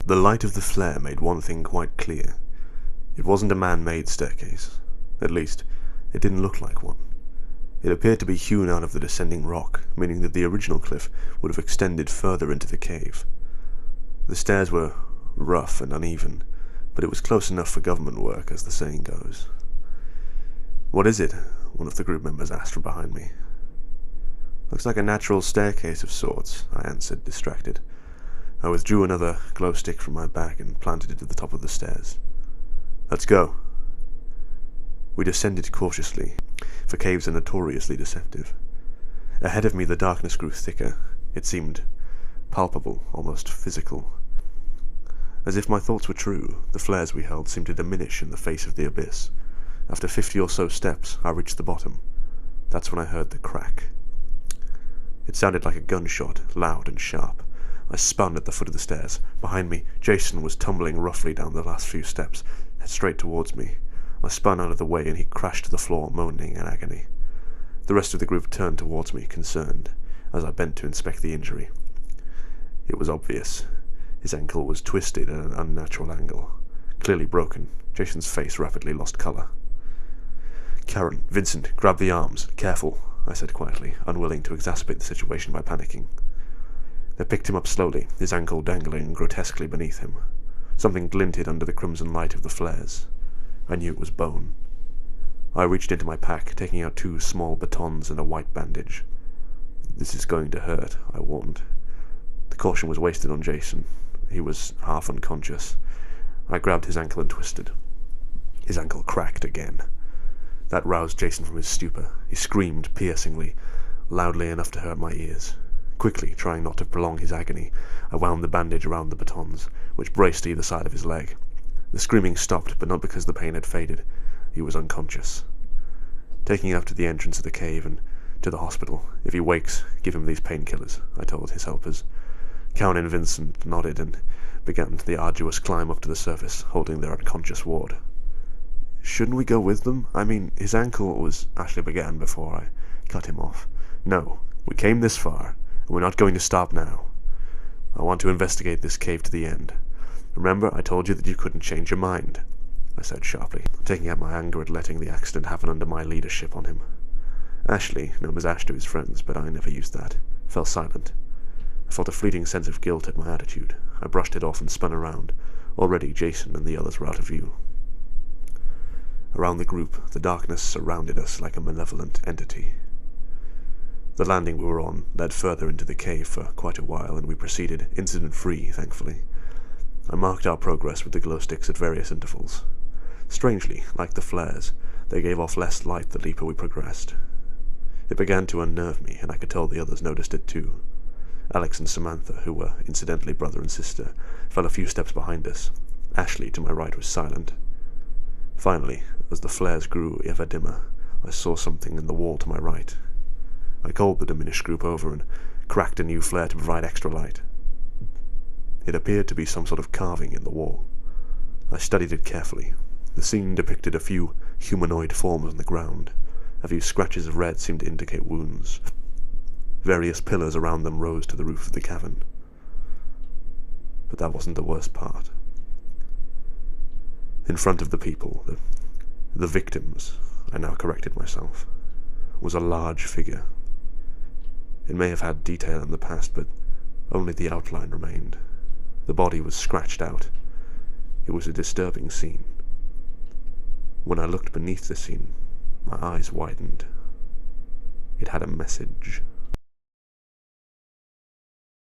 The light of the flare made one thing quite clear. It wasn't a man-made staircase. At least, it didn't look like one. It appeared to be hewn out of the descending rock, meaning that the original cliff would have extended further into the cave. The stairs were rough and uneven, but it was close enough for government work, as the saying goes. "What is it?" one of the group members asked from behind me. "Looks like a natural staircase of sorts," I answered, distracted. I withdrew another glow stick from my back and planted it at the top of the stairs. "Let's go." We descended cautiously, for caves are notoriously deceptive. Ahead of me the darkness grew thicker. It seemed palpable, almost physical. As if my thoughts were true, the flares we held seemed to diminish in the face of the abyss. After 50 or so steps, I reached the bottom. That's when I heard the crack. It sounded like a gunshot, loud and sharp. I spun at the foot of the stairs. Behind me, Jason was tumbling roughly down the last few steps, straight towards me. I spun out of the way and he crashed to the floor, moaning in agony. The rest of the group turned towards me, concerned, as I bent to inspect the injury. It was obvious. His ankle was twisted at an unnatural angle. Clearly broken. Jason's face rapidly lost colour. "Karen, Vincent, grab the arms. Careful," I said quietly, unwilling to exacerbate the situation by panicking. They picked him up slowly, his ankle dangling grotesquely beneath him. Something glinted under the crimson light of the flares. I knew it was bone. I reached into my pack, taking out 2 small batons and a white bandage. "This is going to hurt," I warned. The caution was wasted on Jason. He was half unconscious. I grabbed his ankle and twisted. His ankle cracked again. That roused Jason from his stupor. He screamed piercingly, loudly enough to hurt my ears. Quickly, trying not to prolong his agony, I wound the bandage around the batons, which braced either side of his leg. The screaming stopped, but not because the pain had faded. He was unconscious. "Taking him up to the entrance of the cave and to the hospital. If he wakes, give him these painkillers," I told his helpers. Cowan and Vincent nodded and began the arduous climb up to the surface, holding their unconscious ward. "Shouldn't we go with them? I mean, his ankle was—" Ashley began before I cut him off. "No, we came this far, and we're not going to stop now. I want to investigate this cave to the end. Remember, I told you that you couldn't change your mind," I said sharply, taking out my anger at letting the accident happen under my leadership on him. Ashley, known as Ash to his friends, but I never used that, fell silent. I felt a fleeting sense of guilt at my attitude. I brushed it off and spun around. Already Jason and the others were out of view. Around the group, the darkness surrounded us like a malevolent entity. The landing we were on led further into the cave for quite a while, and we proceeded, incident-free, thankfully. I marked our progress with the glow sticks at various intervals. Strangely, like the flares, they gave off less light the deeper we progressed. It began to unnerve me, and I could tell the others noticed it too. Alex and Samantha, who were incidentally brother and sister, fell a few steps behind us. Ashley, to my right, was silent. Finally, as the flares grew ever dimmer, I saw something in the wall to my right. I called the diminished group over and cracked a new flare to provide extra light. It appeared to be some sort of carving in the wall. I studied it carefully. The scene depicted a few humanoid forms on the ground. A few scratches of red seemed to indicate wounds. Various pillars around them rose to the roof of the cavern. But that wasn't the worst part. In front of the people, the victims, I now corrected myself, was a large figure. It may have had detail in the past, but only the outline remained. The body was scratched out. It was a disturbing scene. When I looked beneath the scene, my eyes widened. It had a message.